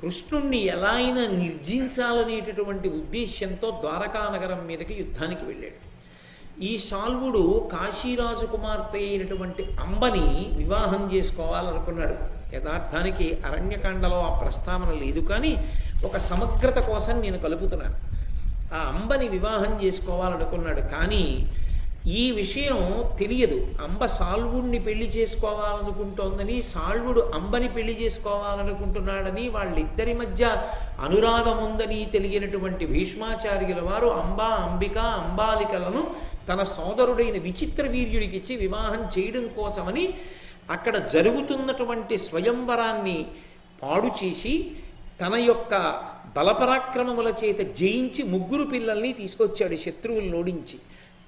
S1: కృష్ణుణ్ణి ఎలా అయినా నిర్జించాలనేటటువంటి ఉద్దేశ్యంతో ద్వారకానగరం మీదకి యుద్ధానికి వెళ్ళాడు. ఈ సాల్వుడు కాశీరాజు కుమార్తె అయినటువంటి అంబని వివాహం చేసుకోవాలనుకున్నాడు. యథార్థానికి అరణ్యకాండలో ఆ ప్రస్తావన లేదు, కానీ ఒక సమగ్రత కోసం నేను కలుపుతున్నాను. ఆ అంబని వివాహం చేసుకోవాలనుకున్నాడు, కానీ ఈ విషయం తెలియదు. అంబ సాల్వుడిని పెళ్లి చేసుకోవాలనుకుంటోందని, సాల్వుడు అంబని పెళ్లి చేసుకోవాలనుకుంటున్నాడని, వాళ్ళిద్దరి మధ్య అనురాగం ఉందని తెలియనటువంటి భీష్మాచార్యుల వారు అంబా, అంబిక, అంబాలికలను తన సోదరుడైన విచిత్ర వీర్యుడికి ఇచ్చి వివాహం చేయడం కోసమని అక్కడ జరుగుతున్నటువంటి స్వయంవరాన్ని పాడు చేసి తన యొక్క బలపరాక్రమముల చేత జయించి 3 పిల్లల్ని తీసుకొచ్చాడు శత్రువులను ఓడించి.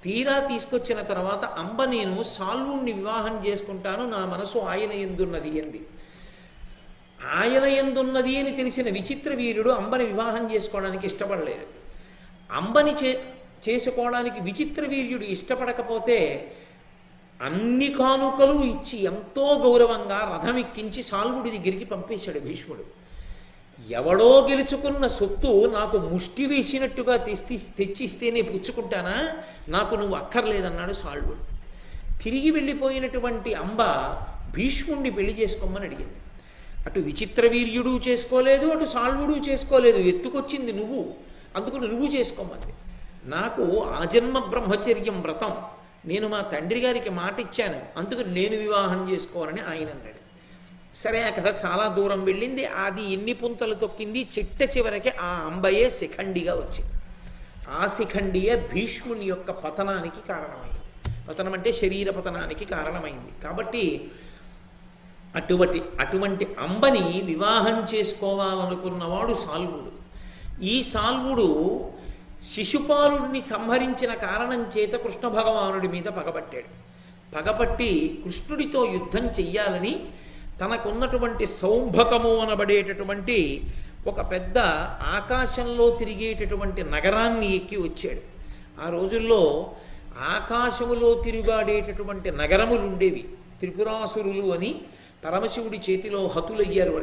S1: తీరా తీసుకొచ్చిన తర్వాత అంబ నేను సాల్వుణ్ణి వివాహం చేసుకుంటాను, నా మనసు ఆయన ఎందున్నది అంది. ఆయన ఎందున్నది అని తెలిసిన విచిత్ర వీరుడు అంబని వివాహం చేసుకోవడానికి ఇష్టపడలేదు. అంబని చేసుకోవడానికి విచిత్ర వీర్యుడు ఇష్టపడకపోతే అన్ని కానుకలు ఇచ్చి ఎంతో గౌరవంగా రథం ఎక్కించి సాల్వుడి దగ్గరికి పంపేశాడు భీష్ముడు. ఎవడో గెలుచుకున్న సొత్తు నాకు ముష్టి వేసినట్టుగా తెచ్చిస్తేనే పుచ్చుకుంటానా, నాకు నువ్వు అక్కర్లేదన్నాడు సాల్వుడు. తిరిగి వెళ్ళిపోయినటువంటి అంబ భీష్ముడిని పెళ్లి చేసుకోమని అడిగింది. అటు విచిత్ర వీర్యుడు చేసుకోలేదు, అటు సాల్వుడు చేసుకోలేదు. ఎత్తుకొచ్చింది నువ్వు, అందుకు నువ్వు చేసుకోమని. నాకు ఆజన్మ బ్రహ్మచర్యం వ్రతం, నేను మా తండ్రి గారికి మాట ఇచ్చాను, అందుకు నేను వివాహం చేసుకోవాలని ఆయన అన్నాడు. సరే, ఆ కథ చాలా దూరం వెళ్ళింది. అది ఎన్ని పుంతలు తొక్కింది, చిట్ట చివరికి ఆ అంబయే శిఖండిగా వచ్చింది. ఆ శిఖండియే భీష్ముని యొక్క పతనానికి కారణమైంది. పతనం అంటే శరీర పతనానికి కారణమైంది. కాబట్టి అటువంటి అంబని వివాహం చేసుకోవాలనుకున్నవాడు సాల్వుడు. ఈ సాల్వుడు శిశుపాలుడిని సంహరించిన కారణం చేత కృష్ణ భగవానుడి మీద పగబట్టాడు. పగబట్టి కృష్ణుడితో యుద్ధం చెయ్యాలని తనకున్నటువంటి సౌంభకము అనబడేటటువంటి ఒక పెద్ద ఆకాశంలో తిరిగేటటువంటి నగరాన్ని ఎక్కి వచ్చాడు. ఆ రోజుల్లో ఆకాశములో తిరుగాడేటటువంటి నగరములు ఉండేవి. త్రిపురాసురులు అని పరమశివుడి చేతిలో హతులయ్యారు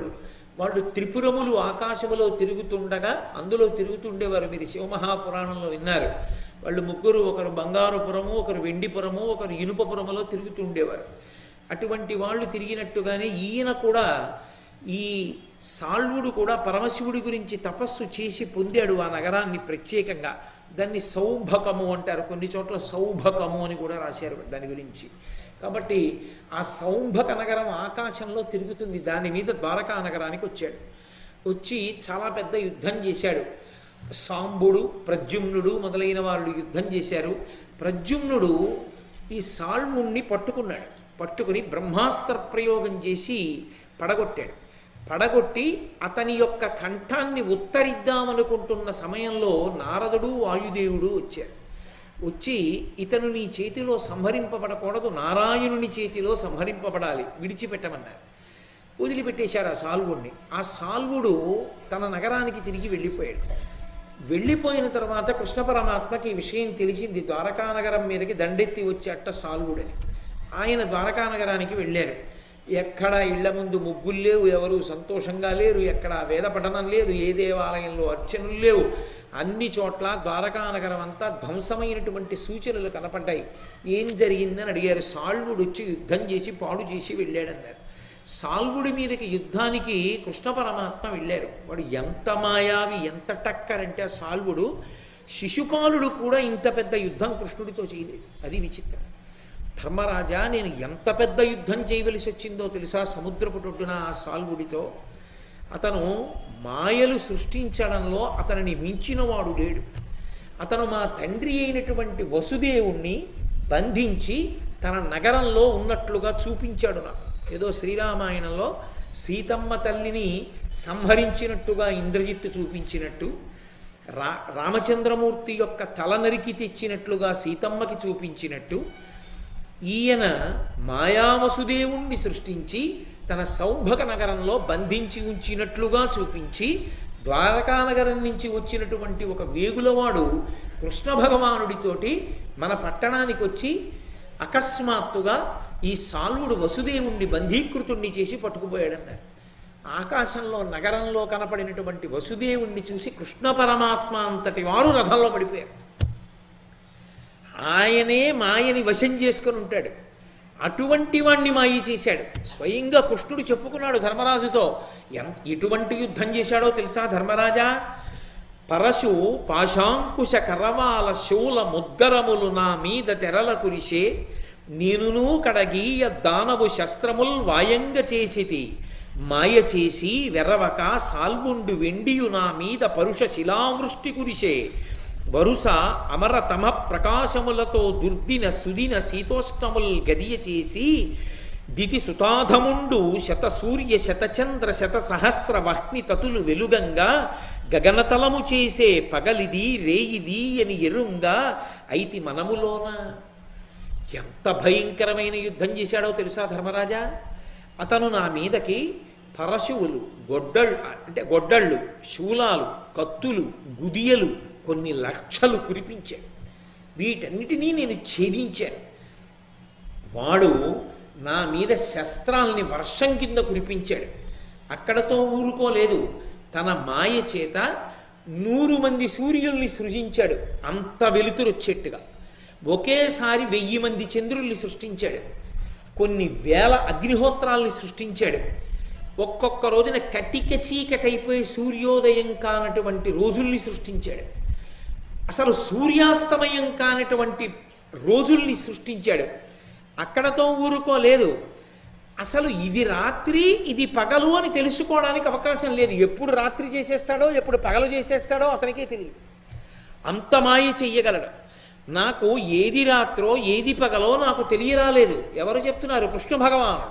S1: వాళ్ళు త్రిపురములు ఆకాశములో తిరుగుతుండగా అందులో తిరుగుతుండేవారు. మీరు శివమహాపురాణంలో విన్నారు. వాళ్ళు 3, ఒకరు బంగారుపురము, ఒకరు వెండిపురము, ఒకరు ఇనుపపురములో తిరుగుతుండేవారు. అటువంటి వాళ్ళు తిరిగినట్టుగానే ఈయన కూడా, ఈ సాల్వుడు కూడా పరమశివుడి గురించి తపస్సు చేసి పొందాడు ఆ నగరాన్ని ప్రత్యేకంగా. దాన్ని సౌభకము అంటారు, కొన్ని చోట్ల సౌభకము అని కూడా రాశారు దాని గురించి. కాబట్టి ఆ సౌంభక నగరం ఆకాశంలో తిరుగుతుంది. దాని మీద ద్వారకా నగరానికి వచ్చాడు. వచ్చి చాలా పెద్ద యుద్ధం చేశాడు. సాంబుడు, ప్రద్యుమ్నుడు మొదలైన వాళ్ళు యుద్ధం చేశారు. ప్రద్యుమ్నుడు ఈ సాల్వుణ్ణి పట్టుకున్నాడు. పట్టుకుని బ్రహ్మాస్త్ర ప్రయోగం చేసి పడగొట్టాడు. పడగొట్టి అతని యొక్క కంఠాన్ని ఉత్తరిద్దామనుకుంటున్న సమయంలో నారదుడు, వాయుదేవుడు వచ్చారు. వచ్చి ఇతను నీ చేతిలో సంహరింపబడకూడదు, నారాయణుని చేతిలో సంహరింపబడాలి, విడిచిపెట్టమన్నారు. వదిలిపెట్టేశారు ఆ సాల్వుడిని. ఆ సాల్వుడు తన నగరానికి తిరిగి వెళ్ళిపోయాడు. వెళ్ళిపోయిన తర్వాత కృష్ణ పరమాత్మకి ఈ విషయం తెలిసింది. ద్వారకానగరం మీదకి దండెత్తి వచ్చేట సాల్వుడని. ఆయన ద్వారకానగరానికి వెళ్ళారు. ఎక్కడ ఇళ్ల ముందు ముగ్గులు లేవు, ఎవరు సంతోషంగా లేరు, ఎక్కడ వేద పఠనం లేదు, ఏ దేవాలయంలో అర్చనలు లేవు. అన్ని చోట్ల ద్వారకానగరం అంతా ధ్వంసమైనటువంటి సూచనలు కనపడ్డాయి. ఏం జరిగిందని అడిగారు. సాల్వుడు వచ్చి యుద్ధం చేసి పాడు చేసి వెళ్ళాడన్నారు. సాల్వుడి మీదకి యుద్ధానికి కృష్ణ పరమాత్మ వెళ్ళారు. వాడు ఎంత మాయావి, ఎంత టక్కరంటే ఆ సాల్వుడు, శిశుపాలుడు కూడా ఇంత పెద్ద యుద్ధం కృష్ణుడితో చేయలేదు. అది విచిత్రం. ధర్మరాజా, నేను ఎంత పెద్ద యుద్ధం చేయవలసి వచ్చిందో తెలుసా సముద్రపుటొడ్డున ఆ సాల్వుడితో. అతను మాయలు సృష్టించడంలో అతనిని మించినవాడు లేడు. అతను మా తండ్రి అయినటువంటి వసుదేవుణ్ణి బంధించి తన నగరంలో ఉన్నట్లుగా చూపించాడు నాకు. ఏదో శ్రీరామాయణంలో సీతమ్మ తల్లిని సంహరించినట్టుగా ఇంద్రజిత్తు చూపించినట్టు, రామచంద్రమూర్తి యొక్క తల నరికి తెచ్చినట్లుగా సీతమ్మకి చూపించినట్టు, ఈయన మాయావసుదేవుణ్ణి సృష్టించి తన సౌంభక నగరంలో బంధించి ఉంచినట్లుగా చూపించి, ద్వారకానగరం నుంచి వచ్చినటువంటి ఒక వేగులవాడు కృష్ణ భగవానుడితోటి మన పట్టణానికి వచ్చి అకస్మాత్తుగా ఈ సాల్వుడు వసుదేవుణ్ణి బంధీకృతుణ్ణి చేసి పట్టుకుపోయాడన్నారు. ఆకాశంలో నగరంలో కనపడినటువంటి వసుదేవుణ్ణి చూసి కృష్ణ పరమాత్మ అంతటి వారు రథంలో పడిపోయారు. ఆయనే మాయని వశం చేసుకొని ఉంటాడు. అటువంటి వాణ్ణి మాయి చేశాడు. స్వయంగా కృష్ణుడు చెప్పుకున్నాడు ధర్మరాజుతో. ఎటువంటి యుద్ధం చేశాడో తెలుసా ధర్మరాజా? పరశు పాశాంకుశ కరవాల శూల ముద్గరములు నా మీద తెరల కురిసే, నేనును కడగీయ దానవు శస్త్రముల్ వాయంగ చేసితి, మాయ చేసి వెరవక సాల్వుండు వెండియు నా మీద పరుష శిలావృష్టి కురిసే, వరుస అమరతమ ప్రకాశములతో దుర్దిన సుదిన శీతోష్ణముల్ గదియ చేసి, దితి సుతాధముండు శత సూర్య శతచంద్ర శత సహస్ర వహ్ని తతులు వెలుగంగా, గగనతలము చేసే పగలిది రేయిది అని ఎరుంగా ఐతి మనములోన. ఎంత భయంకరమైన యుద్ధం చేశాడో తెలుసా ధర్మరాజా? అతను నా మీదకి పరశువులు, గొడ్డళ్ళు, శూలాలు, కత్తులు, గుదియలు కొన్ని లక్షలు కురిపించాడు. వీటన్నిటినీ నేను ఛేదించాను. వాడు నా మీద శస్త్రాల్ని వర్షం కింద కురిపించాడు. అక్కడతో ఊరుకోలేదు. తన మాయ చేత 100 మంది సూర్యుల్ని సృజించాడు. అంత వెలుతురొచ్చేట్టుగా ఒకేసారి 1000 మంది చంద్రుల్ని సృష్టించాడు. కొన్ని వేల అగ్నిహోత్రాల్ని సృష్టించాడు. ఒక్కొక్క రోజున కటిక చీకటైపోయి సూర్యోదయం కానటువంటి రోజుల్ని సృష్టించాడు. అసలు సూర్యాస్తమయం కానటువంటి రోజుల్ని సృష్టించాడు. అక్కడతో ఊరుకోలేదు. అసలు ఇది రాత్రి ఇది పగలు అని తెలుసుకోవడానికి అవకాశం లేదు. ఎప్పుడు రాత్రి చేసేస్తాడో ఎప్పుడు పగలు చేసేస్తాడో అతనికే తెలియదు. అంత మాయ చెయ్యగలడు. నాకు ఏది రాత్రో ఏది పగలో నాకు తెలియరాలేదు. ఎవరు చెప్తున్నారు? కృష్ణ భగవానుడు.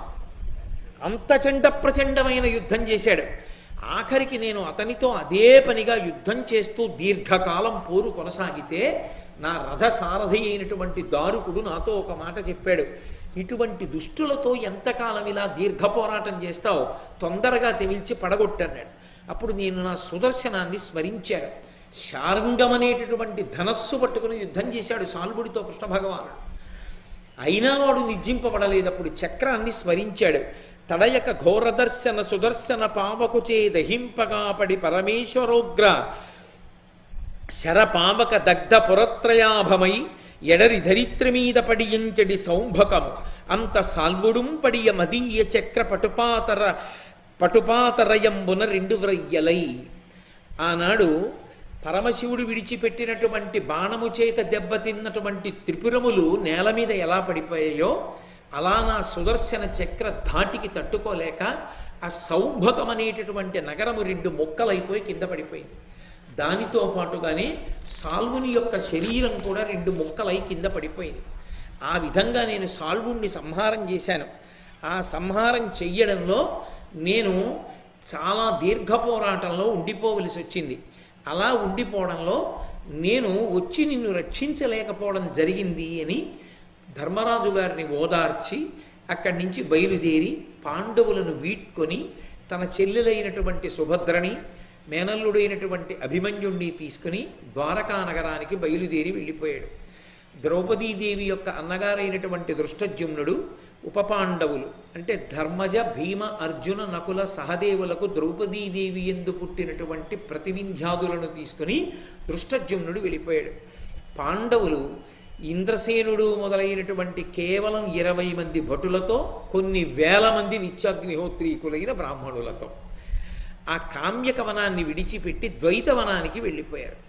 S1: అంత చండ ప్రచండమైన యుద్ధం చేశాడు. ఆఖరికి నేను అతనితో అదే పనిగా యుద్ధం చేస్తూ దీర్ఘకాలం పోరు కొనసాగితే నా రథసారథి అయినటువంటి దారుకుడు నాతో ఒక మాట చెప్పాడు. ఇటువంటి దుష్టులతో ఎంతకాలం ఇలా దీర్ఘ పోరాటం చేస్తావు, తొందరగా తెమిల్చి పడగొట్టన్నాడు. అప్పుడు నేను నా సుదర్శనాన్ని స్మరించాను. శార్ంగమనేటటువంటి ధనస్సు పట్టుకుని యుద్ధం చేశాడు సాల్వుడితో కృష్ణ భగవానుడు. అయినా వాడు నిర్జింపబడలేదు. అప్పుడు చక్రాన్ని స్మరించాడు. తడయక ఘోరదర్శన సుదర్శన పావకుచే దహింపగా పడి పరమేశ్వరోగ్ర శరపావక దగ్ధ పురత్రయాభమై ఎడరి ధరిత్రి మీద పడియంచడి సౌంభకము అంత సాల్వుడుం పడియ మదీయ చక్ర పటుపాతరయంబున 2 వ్రయ్యలై. ఆనాడు పరమశివుడు విడిచిపెట్టినటువంటి బాణము చేత దెబ్బతిన్నటువంటి త్రిపురములు నేల మీద ఎలా పడిపోయాయో అలా నా సుదర్శన చక్ర ధాటికి తట్టుకోలేక ఆ సౌంభకం అనేటటువంటి నగరము 2 ముక్కలైపోయి కింద పడిపోయింది. దానితో పాటుగానే సాల్వుని యొక్క శరీరం కూడా 2 ముక్కలై కింద పడిపోయింది. ఆ విధంగా నేను సాల్వుణ్ణి సంహారం చేశాను. ఆ సంహారం చెయ్యడంలో నేను చాలా దీర్ఘ పోరాటంలో ఉండిపోవలసి వచ్చింది. అలా ఉండిపోవడంలో నేను వచ్చి నిన్ను రక్షించలేకపోవడం జరిగింది అని ధర్మరాజు గారిని ఓదార్చి అక్కడి నుంచి బయలుదేరి పాండవులను వీడ్కొని తన చెల్లెలైనటువంటి సుభద్రని మేనల్లుడైనటువంటి అభిమన్యుణ్ణి తీసుకుని ద్వారకా నగరానికి బయలుదేరి వెళ్ళిపోయాడు. ద్రౌపదీదేవి యొక్క అన్నగారైనటువంటి దృష్టద్యుమ్నుడు ఉపపాండవులు అంటే ధర్మజ భీమ అర్జున నకుల సహదేవులకు ద్రౌపదీదేవి ఎందు పుట్టినటువంటి ప్రతివింధ్యాదులను తీసుకుని దృష్టద్యుమ్నుడు వెళ్ళిపోయాడు. పాండవులు ఇంద్రసేనుడు మొదలైనటువంటి కేవలం 20 మంది భటులతో కొన్ని వేల మంది నిత్యాగ్నిహోత్రీకులైన బ్రాహ్మణులతో ఆ కామ్యకవనాన్ని విడిచిపెట్టి ద్వైతవనానికి వెళ్ళిపోయారు.